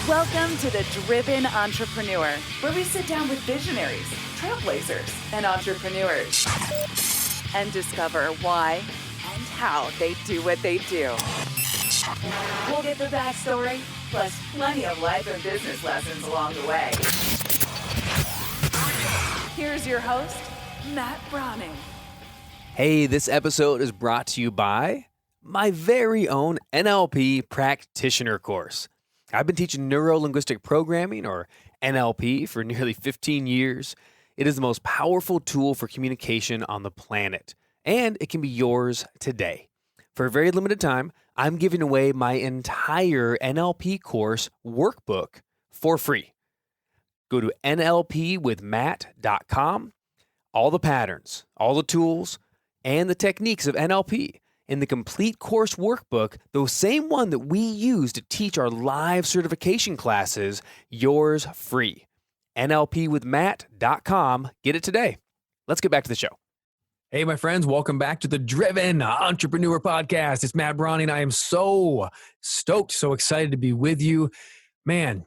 Welcome to The Driven Entrepreneur, where we sit down with visionaries, trailblazers, and entrepreneurs and discover why and how they do what they do. We'll get the backstory, plus plenty of life and business lessons along the way. Here's your host, Matt Brauning. Hey, this episode is brought to you by my very own NLP practitioner course. I've been teaching neuro-linguistic programming, or NLP, for nearly 15 years. It is the most powerful tool for communication on the planet, and it can be yours today. For a very limited time, I'm giving away my entire NLP course workbook for free. Go to nlpwithmatt.com. All the patterns, all the tools, and the techniques of NLP in the complete course workbook, the same one that we use to teach our live certification classes, yours free. nlpwithmatt.com. Get it today. Let's get back to the show. Hey, my friends, welcome back to the Driven Entrepreneur Podcast. It's Matt Brauning. I am so stoked, so excited to be with you. Man,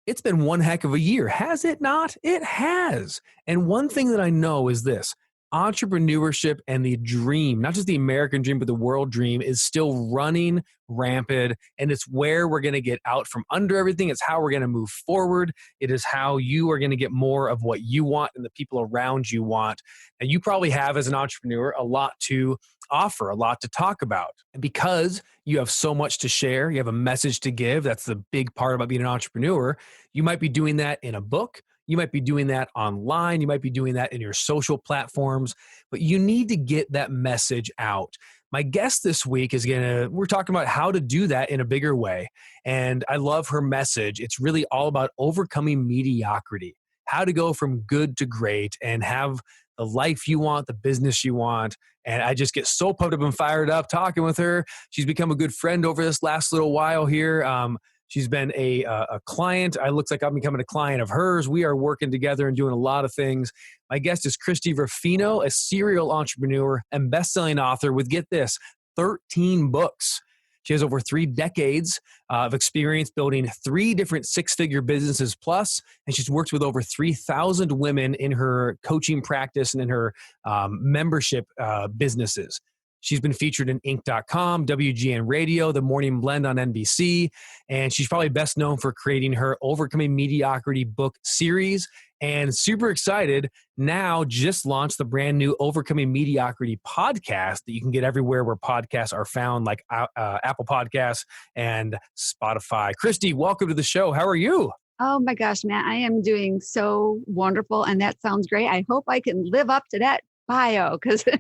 it's been one heck of a year, has it not? It has. And one thing that I know is this: entrepreneurship and the dream, not just the American dream, but the world dream, is still running rampant. And it's where we're going to get out from under everything. It's how we're going to move forward. It is how you are going to get more of what you want and the people around you want. And you probably have, as an entrepreneur, a lot to offer, a lot to talk about. And because you have so much to share, you have a message to give. That's the big part about being an entrepreneur. You might be doing that in a book. You might be doing that online. You might be doing that in your social platforms, but you need to get that message out. My guest this week we're talking about how to do that in a bigger way. And I love her message. It's really all about overcoming mediocrity, how to go from good to great and have the life you want, the business you want. And I just get so pumped up and fired up talking with her. She's become a good friend over this last little while here. She's been a client. It looks like I'm becoming a client of hers. We are working together and doing a lot of things. My guest is Christie Ruffino, a serial entrepreneur and best-selling author with, get this, 13 books. She has over 3 decades of experience building 3 different 6-figure businesses plus, and she's worked with over 3,000 women in her coaching practice and in her membership businesses. She's been featured in Inc.com, WGN Radio, The Morning Blend on NBC, and she's probably best known for creating her Overcoming Mediocrity Book Series. And super excited, now just launched the brand new Overcoming Mediocrity podcast that you can get everywhere where podcasts are found, like Apple Podcasts and Spotify. Christie, welcome to the show. How are you? Oh my gosh, Matt, I am doing so wonderful. And that sounds great. I hope I can live up to that bio, because it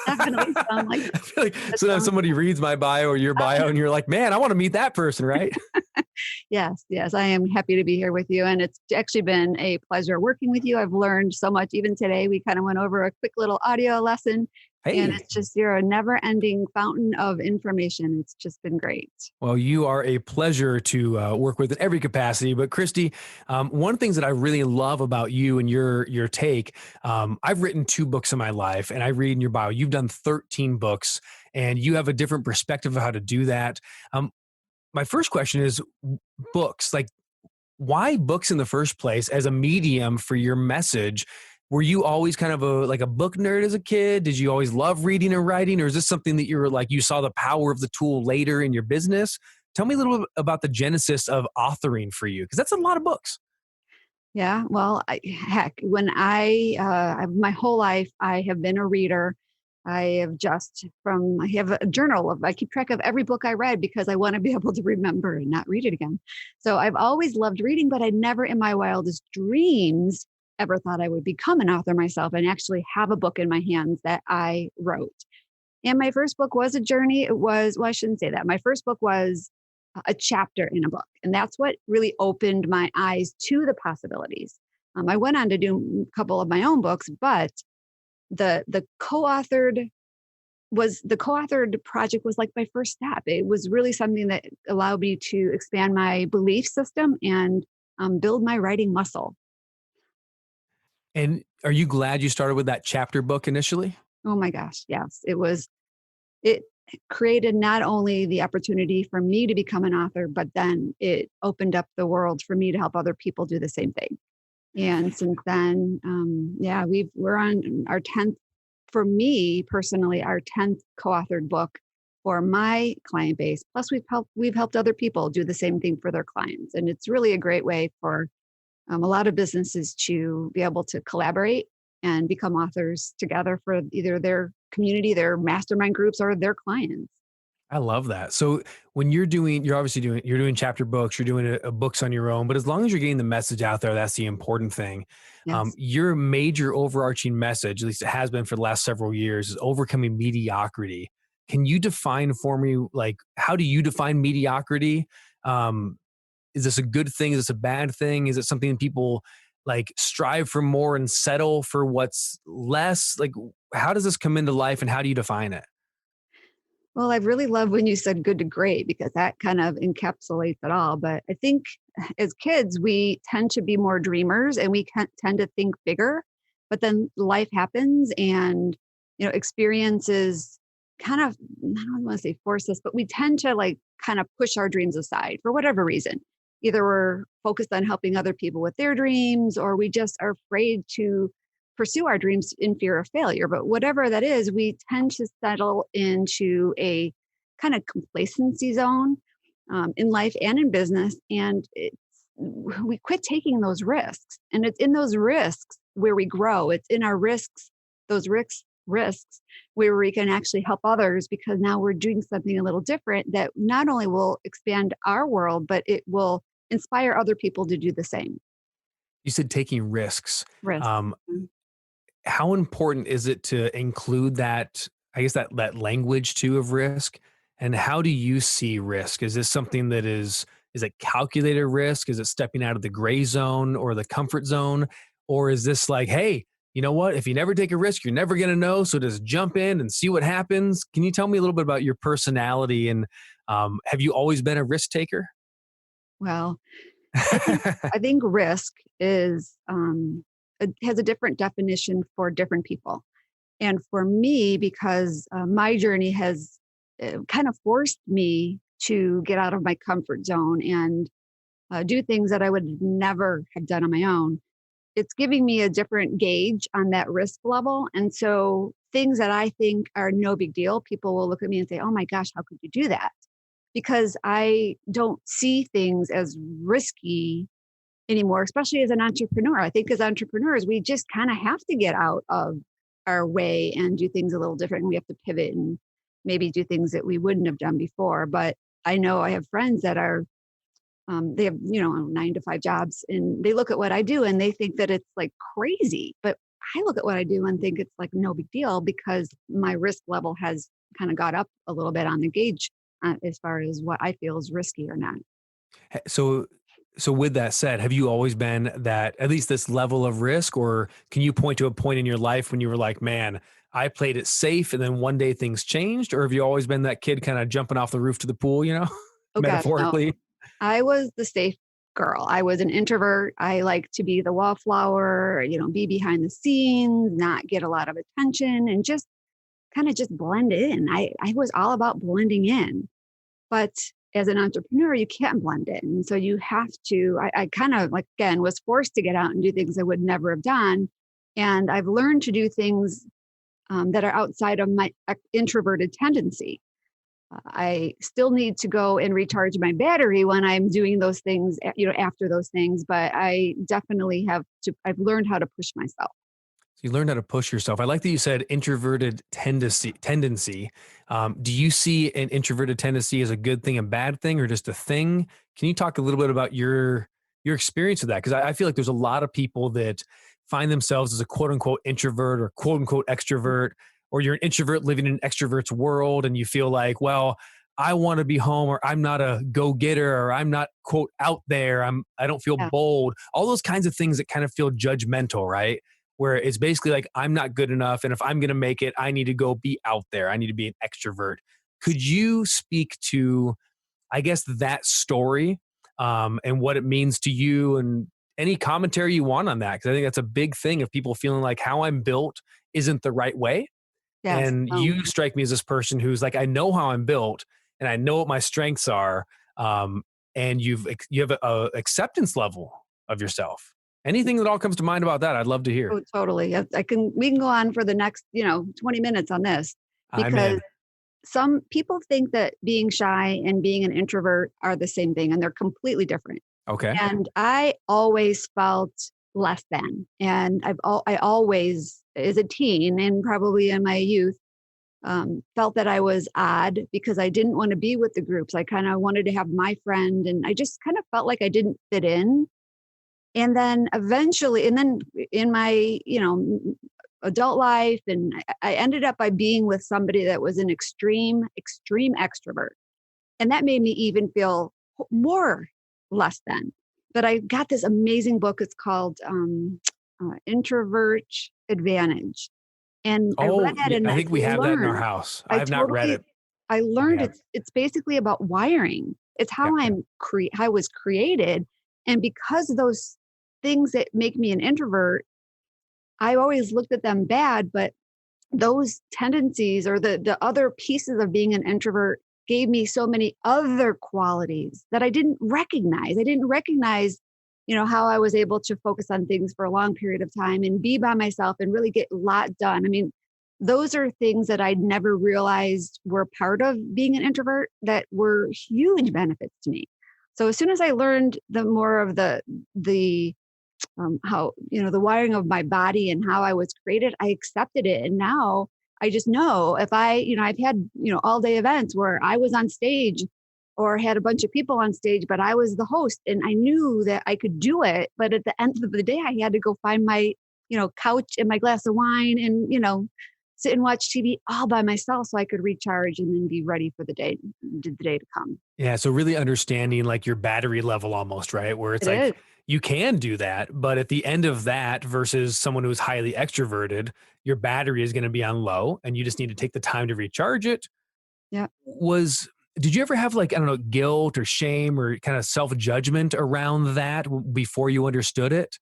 definitely sounds like. I feel like sometimes somebody reads my bio or your bio and you're like, man, I want to meet that person, right? Yes. I am happy to be here with you. And it's actually been a pleasure working with you. I've learned so much. Even today, we kind of went over a quick little audio lesson. Hey. And it's just, you're a never-ending fountain of information. It's just been great. Well, you are a pleasure to work with in every capacity. But Christie, one of the things that I really love about you and your take, I've written 2 books in my life, and I read in your bio, you've done 13 books, and you have a different perspective of how to do that. My first question is books. Like, why books in the first place as a medium for your message? Were you always kind of a book nerd as a kid? Did you always love reading and writing? Or is this something that you saw the power of the tool later in your business? Tell me a little bit about the genesis of authoring for you, because that's a lot of books. Yeah, well, when my whole life, I have been a reader. I have a journal I keep track of every book I read because I want to be able to remember and not read it again. So I've always loved reading, but I never in my wildest dreams ever thought I would become an author myself and actually have a book in my hands that I wrote. And my first book was a journey. I shouldn't say that. My first book was a chapter in a book. And that's what really opened my eyes to the possibilities. I went on to do a couple of my own books, but the co-authored project was like my first step. It was really something that allowed me to expand my belief system and build my writing muscle. And are you glad you started with that chapter book initially? Oh my gosh, yes. created not only the opportunity for me to become an author, but then it opened up the world for me to help other people do the same thing. And since then, we're on our 10th, for me personally, our 10th co-authored book for my client base. Plus we've helped other people do the same thing for their clients. And it's really a great way for a lot of businesses to be able to collaborate and become authors together for either their community, their mastermind groups, or their clients. I love that. So when you're doing chapter books, you're doing books on your own, but as long as you're getting the message out there, that's the important thing. Yes. Your major overarching message, at least it has been for the last several years, is overcoming mediocrity. Can you define for me, like, how do you define mediocrity? Is this a good thing? Is this a bad thing? Is it something people like strive for more and settle for what's less? Like, how does this come into life and how do you define it? Well, I really love when you said good to great, because that kind of encapsulates it all. But I think as kids, we tend to be more dreamers and we tend to think bigger. But then life happens and, experiences kind of, I don't want to say force us, but we tend to like kind of push our dreams aside for whatever reason. Either we're focused on helping other people with their dreams, or we just are afraid to pursue our dreams in fear of failure. But whatever that is, we tend to settle into a kind of complacency zone in life and in business. And we quit taking those risks. And it's in those risks where we grow. It's in our those risks where we can actually help others, because now we're doing something a little different that not only will expand our world, but it will inspire other people to do the same. You said taking risks. Risk. How important is it to include that, I guess that language too of risk? And how do you see risk? Is this something that is it calculated risk? Is it stepping out of the gray zone or the comfort zone? Or is this like, hey, you know what? If you never take a risk, you're never going to know. So just jump in and see what happens. Can you tell me a little bit about your personality? And have you always been a risk taker? Well, I think risk is it has a different definition for different people. And for me, because my journey has kind of forced me to get out of my comfort zone and do things that I would never have done on my own, it's giving me a different gauge on that risk level. And so things that I think are no big deal, people will look at me and say, oh my gosh, how could you do that? Because I don't see things as risky anymore, especially as an entrepreneur. I think as entrepreneurs, we just kind of have to get out of our way and do things a little different. And we have to pivot and maybe do things that we wouldn't have done before. But I know I have friends that are, they have, 9-to-5 jobs, and they look at what I do and they think that it's like crazy. But I look at what I do and think it's like no big deal, because my risk level has kind of got up a little bit on the gauge as far as what I feel is risky or not. So with that said, have you always been that, at least this level of risk, or can you point to a point in your life when you were like, man, I played it safe and then one day things changed? Or have you always been that kid kind of jumping off the roof to the pool, Oh, metaphorically? gosh, no. I was the safe girl. I was an introvert. I like to be the wallflower, be behind the scenes, not get a lot of attention, and just kind of just blend in. I was all about blending in. But as an entrepreneur, you can't blend in. And so you have to, I kind of like, again, was forced to get out and do things I would never have done. And I've learned to do things that are outside of my introverted tendency. I still need to go and recharge my battery when I'm doing those things, after those things, but I definitely I've learned how to push myself. So you learned how to push yourself. I like that you said introverted tendency. Do you see an introverted tendency as a good thing, a bad thing, or just a thing? Can you talk a little bit about your experience with that? Because I feel like there's a lot of people that find themselves as a quote unquote introvert or quote unquote extrovert, or you're an introvert living in an extrovert's world and you feel like, well, I want to be home, or I'm not a go-getter, or I'm not quote out there. I don't feel bold. All those kinds of things that kind of feel judgmental, right? Where it's basically like, I'm not good enough. And if I'm going to make it, I need to go be out there. I need to be an extrovert. Could you speak to, I guess, that story and what it means to you, and any commentary you want on that? Because I think that's a big thing of people feeling like how I'm built isn't the right way. Yes. And you strike me as this person who's like, I know how I'm built and I know what my strengths are. And you have a acceptance level of yourself. Anything that all comes to mind about that, I'd love to hear. Oh, totally. We can go on for the next, 20 minutes on this, I'm because in. some people think that being shy and being an introvert are the same thing, and they're completely different. Okay. And I always felt less than. And I always, as a teen and probably in my youth, felt that I was odd because I didn't want to be with the groups. I kind of wanted to have my friend, and I just kind of felt like I didn't fit in. And then eventually, and then in my, adult life, and I ended up by being with somebody that was an extreme extrovert. And that made me even feel more less than. But I got this amazing book. It's called Introvert Advantage. And I read that, and I think we have that in our house. I have not read it. I learned it's basically about wiring. It's how I was created. And because of those things that make me an introvert, I always looked at them bad, but those tendencies or the other pieces of being an introvert gave me so many other qualities that I didn't recognize. I didn't recognize, how I was able to focus on things for a long period of time and be by myself and really get a lot done. I mean, those are things that I'd never realized were part of being an introvert that were huge benefits to me. So as soon as I learned the more of the how, the wiring of my body and how I was created, I accepted it. And now I just know if I've had, all day events where I was on stage or had a bunch of people on stage, but I was the host and I knew that I could do it. But at the end of the day, I had to go find my, couch and my glass of wine and, sit and watch TV all by myself so I could recharge and then be ready for the day to come. Yeah. So really understanding like your battery level almost, right? Where it's It is. You can do that, but at the end of that versus someone who's highly extroverted, your battery is going to be on low and you just need to take the time to recharge it. Yeah. Did you ever have like, I don't know, guilt or shame or kind of self-judgment around that before you understood it?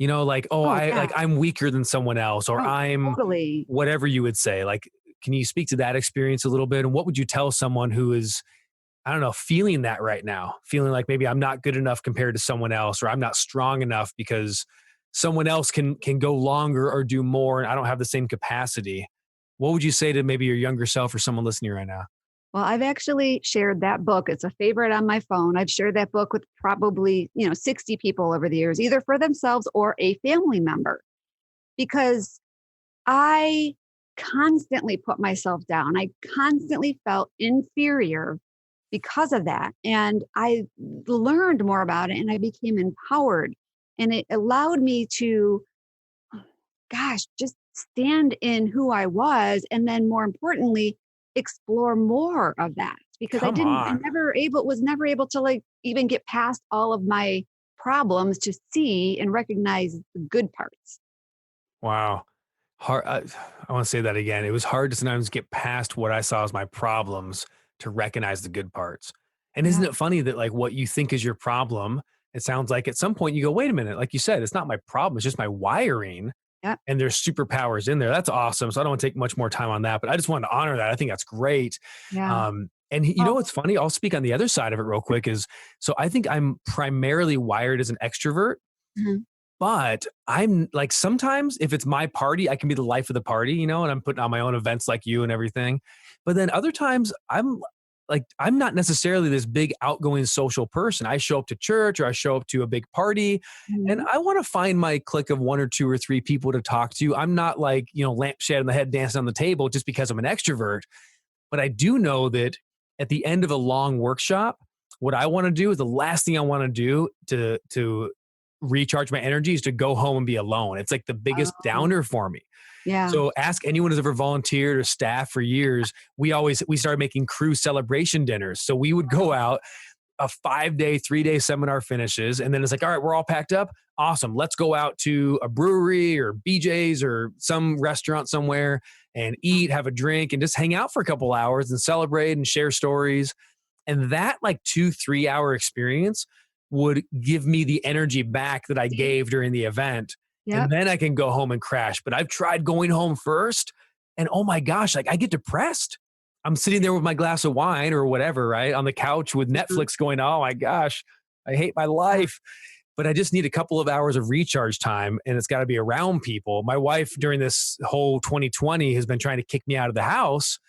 I'm weaker than someone else, or I'm totally. Whatever you would say. Like, can you speak to that experience a little bit? And what would you tell someone who is, I don't know, feeling that right now, feeling like maybe I'm not good enough compared to someone else, or I'm not strong enough because someone else can go longer or do more, and I don't have the same capacity. What would you say to maybe your younger self or someone listening right now? Well, I've actually shared that book. It's a favorite on my phone. I've shared that book with probably, 60 people over the years, either for themselves or a family member, because I constantly put myself down. I constantly felt inferior because of that. And I learned more about it and I became empowered, and it allowed me to, just stand in who I was. And then more importantly, explore more of that, because I was never able to like even get past all of my problems to see and recognize the good parts. Wow. Hard. I want to say that again. It was hard to sometimes get past what I saw as my problems to recognize the good parts. And isn't it funny that like what you think is your problem, it sounds like at some point you go, wait a minute, like you said, it's not my problem. It's just my wiring. Yeah. And there's superpowers in there. That's awesome. So I don't want to take much more time on that, but I just wanted to honor that. I think that's great. Yeah. And you know what's funny? I'll speak on the other side of it real quick so I think I'm primarily wired as an extrovert, but I'm like, sometimes if it's my party, I can be the life of the party, and I'm putting on my own events like you and everything. But then other times I'm not necessarily this big outgoing social person. I show up to church or I show up to a big party and I want to find my clique of 1 or 2 or 3 people to talk to. I'm not like, lampshade on the head dancing on the table just because I'm an extrovert. But I do know that at the end of a long workshop, what I want to do is the last thing I want to do to recharge my energy is to go home and be alone. It's like the biggest downer for me. Yeah. So ask anyone who's ever volunteered or staffed for years. We started making crew celebration dinners. So we would go out, a 5-day, 3-day seminar finishes. And then it's like, all right, we're all packed up. Awesome. Let's go out to a brewery or BJ's or some restaurant somewhere and eat, have a drink, and just hang out for a couple hours and celebrate and share stories. And that like 2-3 hour experience would give me the energy back that I gave during the event. Yep. And then I can go home and crash. But I've tried going home first And oh my gosh, like I get depressed. I'm sitting there with my glass of wine or whatever, right? On the couch with Netflix going, oh my gosh, I hate my life. But I just need a couple of hours of recharge time, and it's got to be around people. My wife during this whole 2020 has been trying to kick me out of the house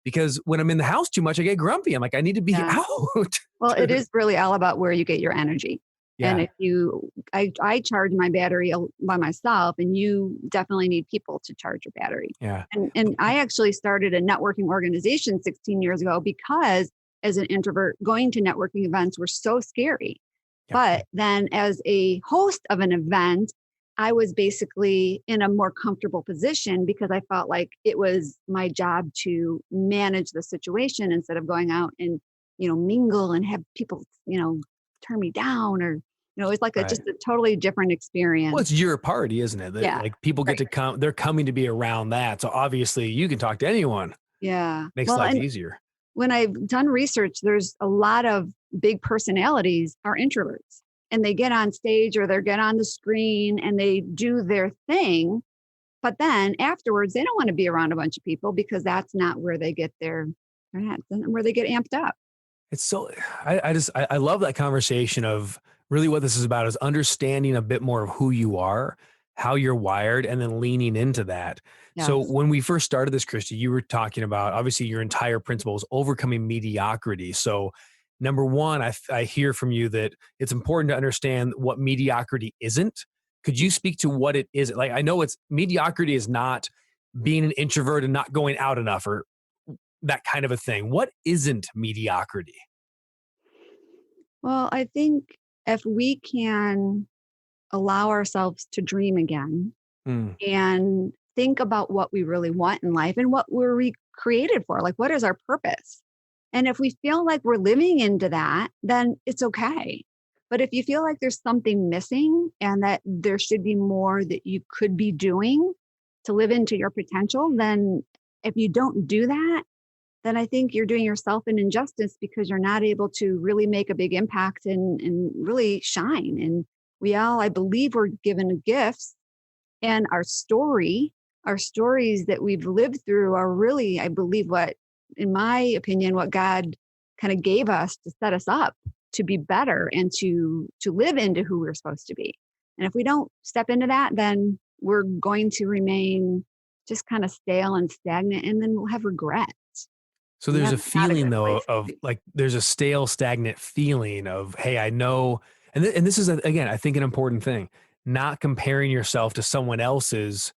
because when I'm in the house too much, I get grumpy. I'm like, I need to be out. Well, it is really all about where you get your energy. Yeah. And if I charge my battery by myself, and you definitely need people to charge your battery. Yeah. And I actually started a networking organization 16 years ago because as an introvert, going to networking events were so scary. Yep. But then as a host of an event, I was basically in a more comfortable position because I felt like it was my job to manage the situation instead of going out and, mingle and have people, turn me down or, it's like just a totally different experience. Well, it's your party, isn't it? Yeah. Like people get to come, they're coming to be around that. So obviously you can talk to anyone. Yeah. Makes life easier. When I've done research, there's a lot of big personalities are introverts, and they get on stage or they get on the screen and they do their thing. But then afterwards, they don't want to be around a bunch of people because that's not where they get where they get amped up. It's so, I love that conversation of really what this is about is understanding a bit more of who you are, how you're wired, and then leaning into that. Yes. So when we first started this, Christie, you were talking about, obviously your entire principle is overcoming mediocrity. So number one, I hear from you that it's important to understand what mediocrity isn't. Could you speak to what it is? Like, I know mediocrity is not being an introvert and not going out enough or that kind of a thing. What isn't mediocrity? Well, I think if we can allow ourselves to dream again and think about what we really want in life and what we're created for, like what is our purpose? And if we feel like we're living into that, then it's okay. But if you feel like there's something missing and that there should be more that you could be doing to live into your potential, then if you don't do that, then I think you're doing yourself an injustice because you're not able to really make a big impact and really shine. And we all, I believe, we're given gifts, and our stories that we've lived through are really, I believe, in my opinion, what God kind of gave us to set us up to be better and to live into who we're supposed to be. And if we don't step into that, then we're going to remain just kind of stale and stagnant, and then we'll have regret. So there's a feeling though of like, there's a stale, stagnant feeling of, hey, I know, and this is again, I think an important thing, not comparing yourself to someone else's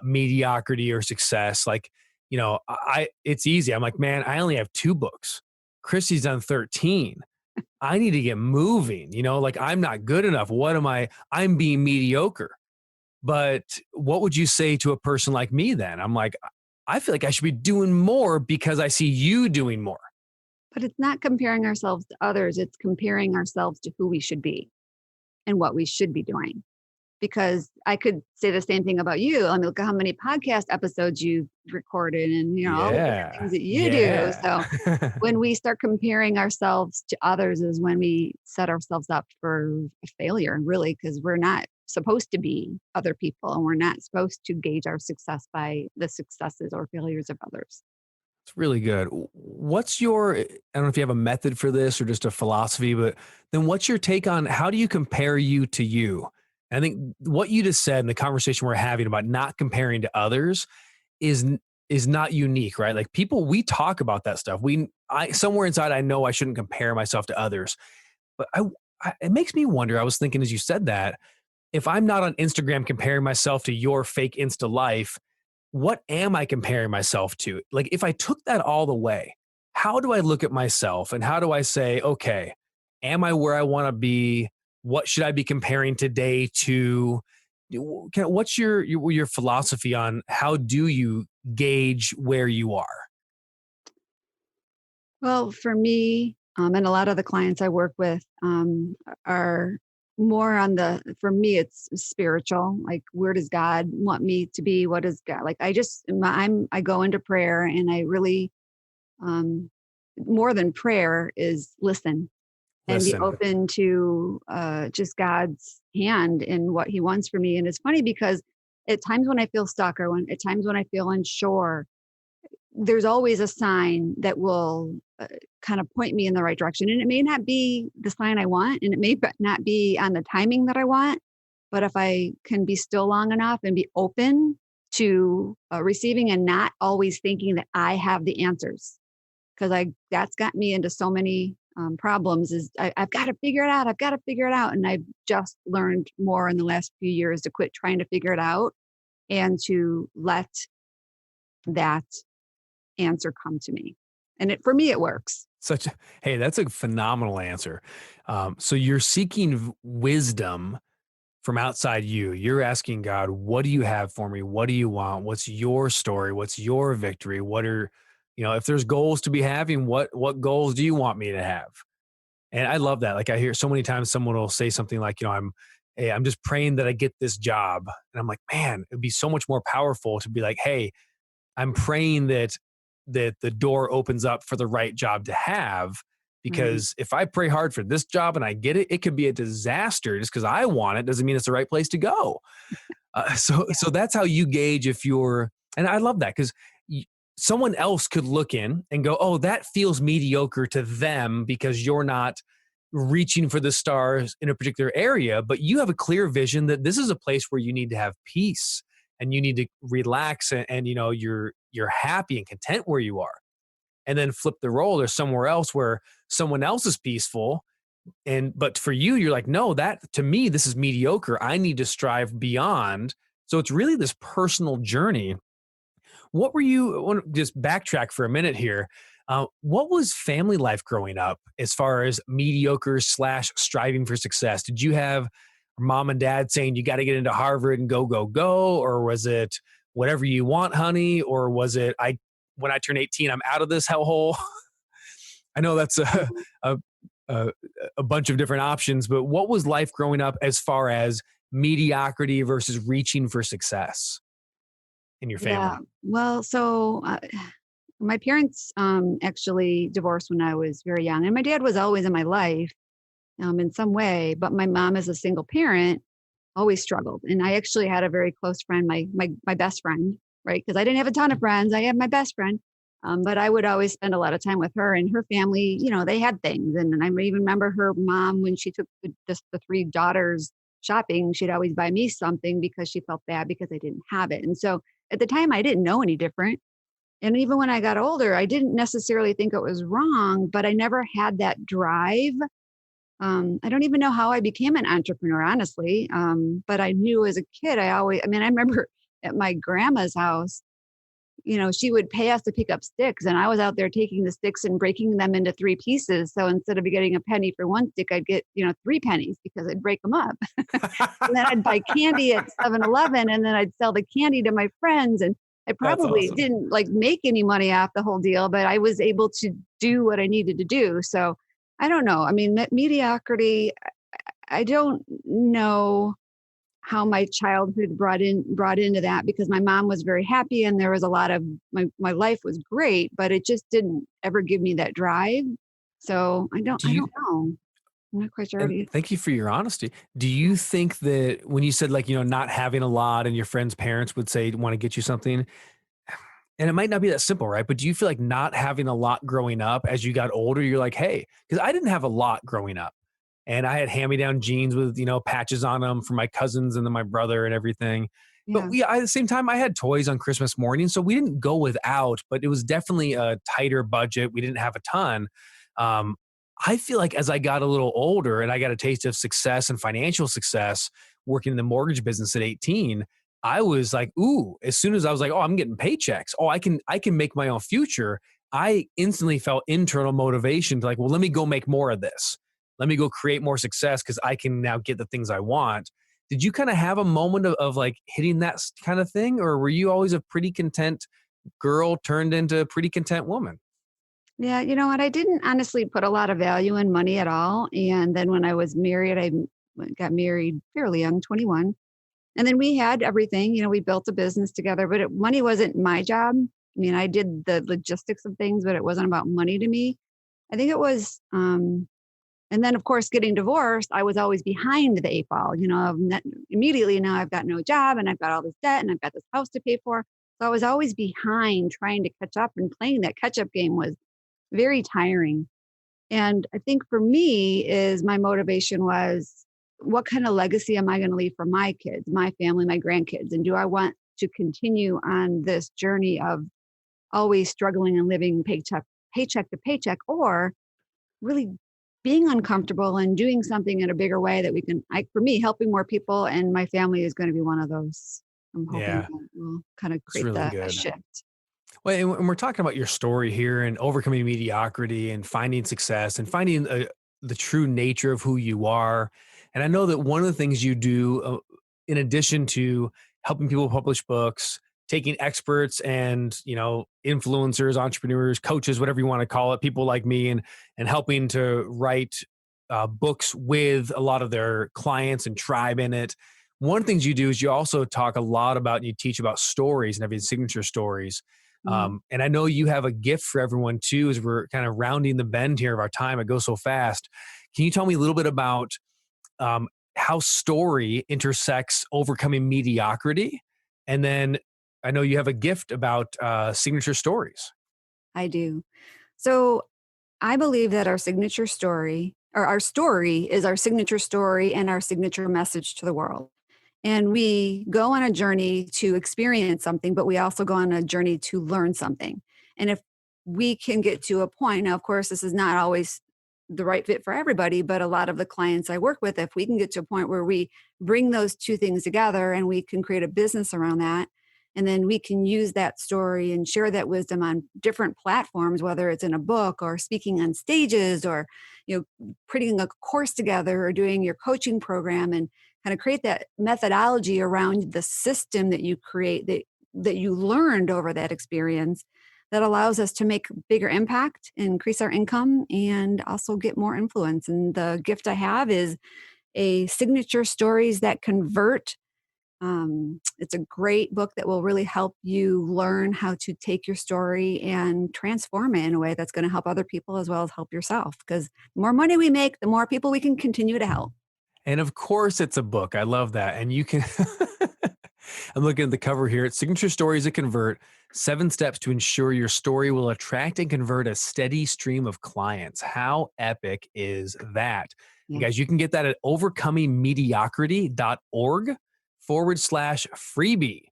mediocrity or success. Like, it's easy. I'm like, man, I only have 2 books. Christie's done 13. I need to get moving, like I'm not good enough. What am I? I'm being mediocre. But what would you say to a person like me then? I'm like, I feel like I should be doing more because I see you doing more. But it's not comparing ourselves to others. It's comparing ourselves to who we should be and what we should be doing. Because I could say the same thing about you. I mean, look at how many podcast episodes you've recorded and, all the different things that you do. So when we start comparing ourselves to others is when we set ourselves up for a failure, really, because we're not supposed to be other people, and we're not supposed to gauge our success by the successes or failures of others. It's really good. What's I don't know if you have a method for this or just a philosophy, but then what's your take on how do you compare you to you? I think what you just said in the conversation we're having about not comparing to others is not unique, right? Like we talk about that stuff. Somewhere inside, I know I shouldn't compare myself to others, but it makes me wonder. I was thinking as you said that, if I'm not on Instagram comparing myself to your fake Insta life, what am I comparing myself to? Like if I took that all the way, how do I look at myself and how do I say, okay, am I where I want to be? What should I be comparing today to? What's your philosophy on how do you gauge where you are? Well, for me, and a lot of the clients I work with are more for me, it's spiritual. Like, where does God want me to be? What is God? Like, I go into prayer, and I really, more than prayer is listen. And be open to just God's hand in what he wants for me. And it's funny because at times when I feel stuck or at times when I feel unsure, there's always a sign that will kind of point me in the right direction. And it may not be the sign I want, and it may not be on the timing that I want. But if I can be still long enough and be open to receiving and not always thinking that I have the answers, because that's got me into so many problems, is I've got to figure it out. I've got to figure it out. And I've just learned more in the last few years to quit trying to figure it out and to let that answer come to me. And for me, it works. Hey, that's a phenomenal answer. So you're seeking wisdom from outside you. You're asking God, what do you have for me? What do you want? What's your story? What's your victory? What are, if there's goals to be having, what goals do you want me to have? And I love that. Like I hear so many times someone will say something like, I'm just praying that I get this job. And I'm like, man, it'd be so much more powerful to be like, hey, I'm praying that the door opens up for the right job to have. Because if I pray hard for this job and I get it, it could be a disaster. Just because I want it doesn't mean it's the right place to go. So that's how you gauge if you're, and I love that because someone else could look in and go, oh, that feels mediocre to them because you're not reaching for the stars in a particular area, but you have a clear vision that this is a place where you need to have peace and you need to relax and you're happy and content where you are. And then flip the role. There's somewhere else where someone else is peaceful. But for you, you're like, no, that to me, this is mediocre. I need to strive beyond. So it's really this personal journey. What were you, I want to just backtrack for a minute here. What was family life growing up as far as mediocre / striving for success? Did you have mom and dad saying you got to get into Harvard and go, or was it whatever you want, honey? Or was it, when I turn 18, I'm out of this hellhole? I know that's a bunch of different options, but what was life growing up as far as mediocrity versus reaching for success in your family? Yeah. Well, so my parents actually divorced when I was very young, and my dad was always in my life in some way, but my mom, as a single parent, always struggled. And I actually had a very close friend, my best friend, right? Because I didn't have a ton of friends. I had my best friend. But I would always spend a lot of time with her and her family. They had things. And I even remember her mom, when she took just the three daughters shopping, she'd always buy me something because she felt bad because I didn't have it. And so at the time, I didn't know any different. And even when I got older, I didn't necessarily think it was wrong, but I never had that drive. I don't even know how I became an entrepreneur, honestly. But I knew as a kid, I remember at my grandma's house, she would pay us to pick up sticks, and I was out there taking the sticks and breaking them into 3 pieces. So instead of getting a penny for 1 stick, I'd get, 3 pennies because I'd break them up. And then I'd buy candy at 7-Eleven, and then I'd sell the candy to my friends. And I probably didn't make any money off the whole deal, but I was able to do what I needed to do. So I don't know. I mean, mediocrity, I don't know how my childhood brought into that, because my mom was very happy and there was a lot of my life was great, but it just didn't ever give me that drive. So I don't know. I'm not quite sure. Thank you for your honesty. Do you think that when you said not having a lot and your friends' parents would say, want to get you something, and it might not be that simple, right? But do you feel like not having a lot growing up, as you got older, you're like, hey, because I didn't have a lot growing up. And I had hand-me-down jeans with, patches on them for my cousins and then my brother and everything. Yeah. But at the same time, I had toys on Christmas morning. So we didn't go without, but it was definitely a tighter budget. We didn't have a ton. I feel like as I got a little older and I got a taste of success and financial success working in the mortgage business at 18, I was like, ooh, as soon as I was like, oh, I'm getting paychecks. Oh, I can make my own future. I instantly felt internal motivation to well, let me go make more of this. Let me go create more success because I can now get the things I want. Did you kind of have a moment of hitting that kind of thing? Or were you always a pretty content girl turned into a pretty content woman? Yeah, you know what? I didn't honestly put a lot of value in money at all. And then when I was married, I got married fairly young, 21. And then we had everything, we built a business together, but money wasn't my job. I mean, I did the logistics of things, but it wasn't about money to me. I think it was, And then, of course, getting divorced, I was always behind the eight ball. Immediately now I've got no job and I've got all this debt and I've got this house to pay for. So I was always behind trying to catch up, and playing that catch up game was very tiring. And I think for me is my motivation was, what kind of legacy am I going to leave for my kids, my family, my grandkids? And do I want to continue on this journey of always struggling and living paycheck to paycheck, or really being uncomfortable and doing something in a bigger way that we can, for me, helping more people and my family is going to be one of those. I'm hoping that will kind of create really a shift. Well, and we're talking about your story here and overcoming mediocrity and finding success and finding the true nature of who you are. And I know that one of the things you do, in addition to helping people publish books, taking experts and, influencers, entrepreneurs, coaches, whatever you want to call it, people like me, and helping to write books with a lot of their clients and tribe in it. One of the things you do is you also talk a lot about, and you teach about stories and having signature stories. And I know you have a gift for everyone too, as we're kind of rounding the bend here of our time. It goes so fast. Can you tell me a little bit about how story intersects overcoming mediocrity? And then I know you have a gift about signature stories. I do. So I believe that our signature story, or our story, is our signature story and our signature message to the world. And we go on a journey to experience something, but we also go on a journey to learn something. And if we can get to a point, now, of course, this is not always the right fit for everybody, but a lot of the clients I work with, if we can get to a point where we bring those two things together and we can create a business around that, and then we can use that story and share that wisdom on different platforms, whether it's in a book or speaking on stages or, putting a course together or doing your coaching program, and kind of create that methodology around the system that you create, that you learned over that experience, that allows us to make bigger impact, increase our income, and also get more influence. And the gift I have is a signature stories that convert. It's a great book that will really help you learn how to take your story and transform it in a way that's going to help other people as well as help yourself. Because the more money we make, the more people we can continue to help. And of course, it's a book. I love that. And you can, I'm looking at the cover here. It's Signature Stories That Convert, 7 Steps to Ensure Your Story Will Attract and Convert a Steady Stream of Clients. How epic is that? Yeah. And guys, you can get that at overcomingmediocrity.org/freebie.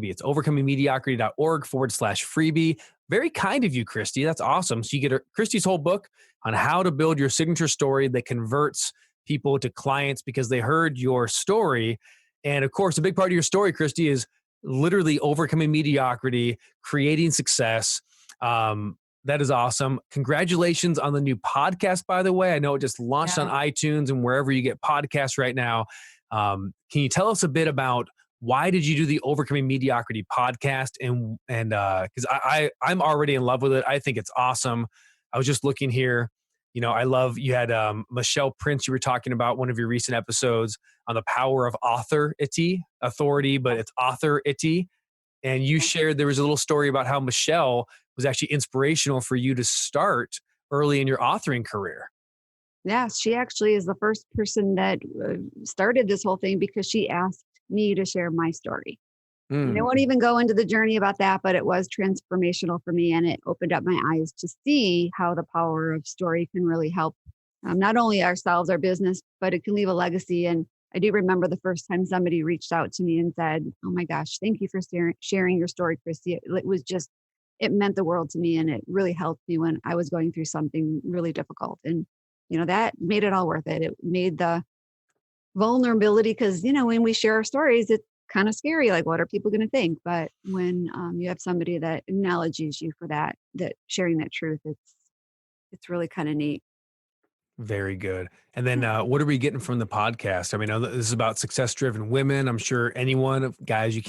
It's overcomingmediocrity.org/freebie. Very kind of you, Christie. That's awesome. So you get Christie's whole book on how to build your signature story that converts people to clients because they heard your story. And of course, a big part of your story, Christie, is literally overcoming mediocrity, creating success. That is awesome. Congratulations on the new podcast, by the way. I know it just launched on iTunes and wherever you get podcasts right now. Can you tell us a bit about why did you do the Overcoming Mediocrity podcast? And because I'm already in love with it. I think it's awesome. I was just looking here. I love, you had Michelle Prince, you were talking about one of your recent episodes on the power of authority, but it's authority. And you shared, there was a little story about how Michelle was actually inspirational for you to start early in your authoring career. Yeah, she actually is the first person that started this whole thing because she asked me to share my story. And I won't even go into the journey about that, but it was transformational for me, and it opened up my eyes to see how the power of story can really help not only ourselves, our business, but it can leave a legacy. And I do remember the first time somebody reached out to me and said, "Oh my gosh, thank you for sharing your story, Christie. It meant the world to me, and it really helped me when I was going through something really difficult." And that made it all worth it. It made the vulnerability, because when we share our stories, it's kind of scary. Like, what are people going to think? But when you have somebody that acknowledges you for that sharing that truth, it's really kind of neat. Very good. And then what are we getting from the podcast? I mean, this is about success-driven women. I'm sure anyone, guys, you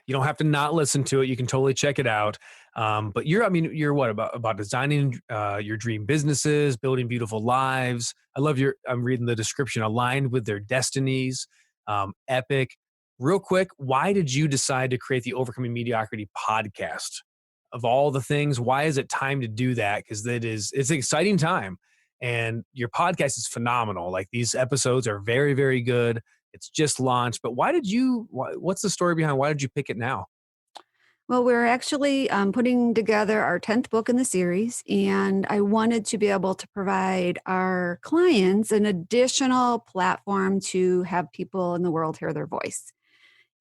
don't have to not listen to it. You can totally check it out. But you're what about designing your dream businesses, building beautiful lives. I love I'm reading the description, aligned with their destinies. Epic. Real quick, why did you decide to create the Overcoming Mediocrity podcast? Of all the things, why is it time to do that? Because it's an exciting time. And your podcast is phenomenal. Like these episodes are very, very good. It's just launched. But what's the story behind why did you pick it now? Well, we're actually putting together our 10th book in the series, and I wanted to be able to provide our clients an additional platform to have people in the world hear their voice.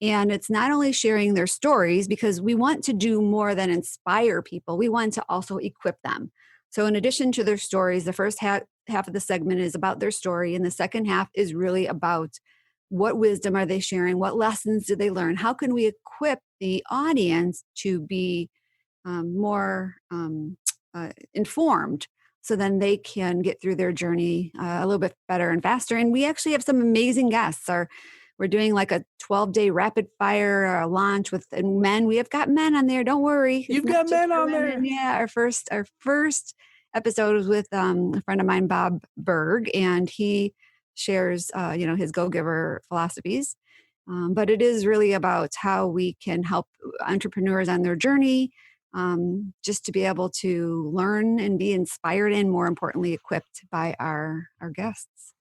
And it's not only sharing their stories, because we want to do more than inspire people. We want to also equip them. So in addition to their stories, the first half of the segment is about their story. And the second half is really about what wisdom are they sharing? What lessons did they learn? How can we equip the audience to be more informed, so then they can get through their journey a little bit better and faster? And we actually have some amazing guests. We're doing like a 12-day rapid fire launch with men. We have got men on there. Don't worry. You've got men on there. Yeah. Our first episode was with a friend of mine, Bob Berg, and he shares, his go-giver philosophies. But it is really about how we can help entrepreneurs on their journey, just to be able to learn and be inspired, and more importantly, equipped by our guests.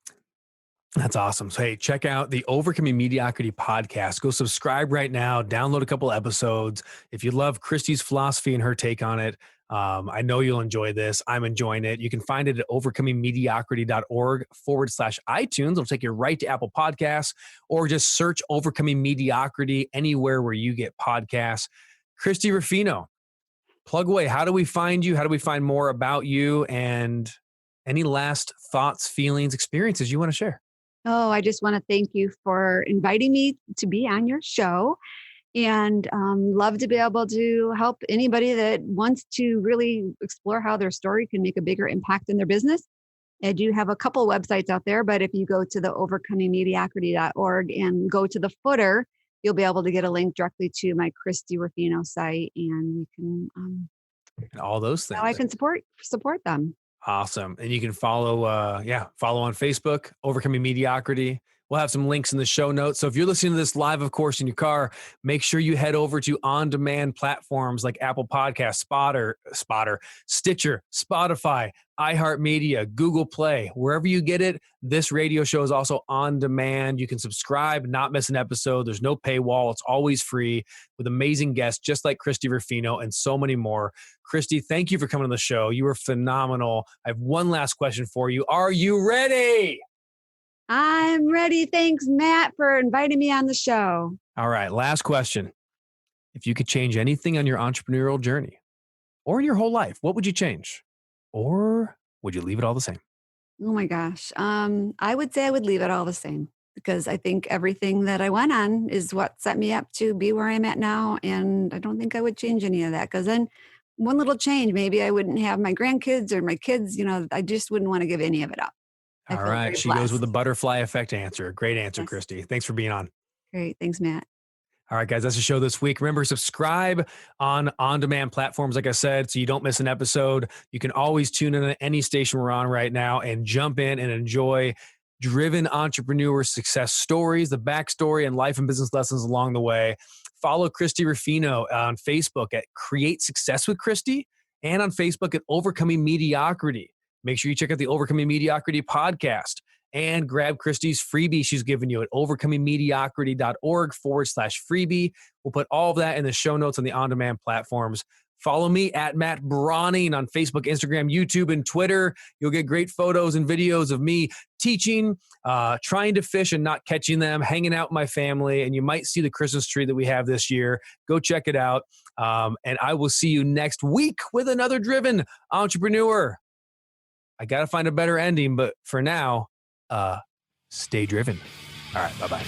That's awesome. So, hey, check out the Overcoming Mediocrity podcast. Go subscribe right now. Download a couple episodes. If you love Christie's philosophy and her take on it, I know you'll enjoy this. I'm enjoying it. You can find it at overcomingmediocrity.org/iTunes. It'll take you right to Apple Podcasts, or just search Overcoming Mediocrity anywhere where you get podcasts. Christie Ruffino, plug away. How do we find you? How do we find more about you? And any last thoughts, feelings, experiences you want to share? Oh, I just want to thank you for inviting me to be on your show, and love to be able to help anybody that wants to really explore how their story can make a bigger impact in their business. I do have a couple websites out there, but if you go to the overcomingmediocrity.org and go to the footer, you'll be able to get a link directly to my Christie Ruffino site, and you can and all those things. Now I can support them. Awesome. And you can follow on Facebook, Overcoming Mediocrity. We'll have some links in the show notes. So if you're listening to this live, of course, in your car, make sure you head over to on-demand platforms like Apple Podcasts, Spotter, Stitcher, Spotify, iHeartMedia, Google Play. Wherever you get it, this radio show is also on demand. You can subscribe, not miss an episode. There's no paywall. It's always free with amazing guests just like Christie Ruffino and so many more. Christie, thank you for coming on the show. You were phenomenal. I have one last question for you. Are you ready? I'm ready. Thanks, Matt, for inviting me on the show. All right. Last question. If you could change anything on your entrepreneurial journey or in your whole life, what would you change? Or would you leave it all the same? Oh my gosh. I would say I would leave it all the same, because I think everything that I went on is what set me up to be where I'm at now. And I don't think I would change any of that, because then one little change, maybe I wouldn't have my grandkids or my kids. I just wouldn't want to give any of it up. All right. She goes with the butterfly effect answer. Great answer, yes. Christie. Thanks for being on. Great. Thanks, Matt. All right, guys, that's the show this week. Remember, subscribe on-demand platforms, like I said, so you don't miss an episode. You can always tune in at any station we're on right now and jump in and enjoy driven entrepreneur success stories, the backstory, and life and business lessons along the way. Follow Christie Ruffino on Facebook at Create Success with Christie, and on Facebook at Overcoming Mediocrity. Make sure you check out the Overcoming Mediocrity podcast and grab Christie's freebie she's given you at overcomingmediocrity.org/freebie. We'll put all of that in the show notes on the on-demand platforms. Follow me at Matt Brauning on Facebook, Instagram, YouTube, and Twitter. You'll get great photos and videos of me teaching, trying to fish and not catching them, hanging out with my family, and you might see the Christmas tree that we have this year. Go check it out. And I will see you next week with another driven entrepreneur. I got to find a better ending, but for now, stay driven. All right, bye-bye.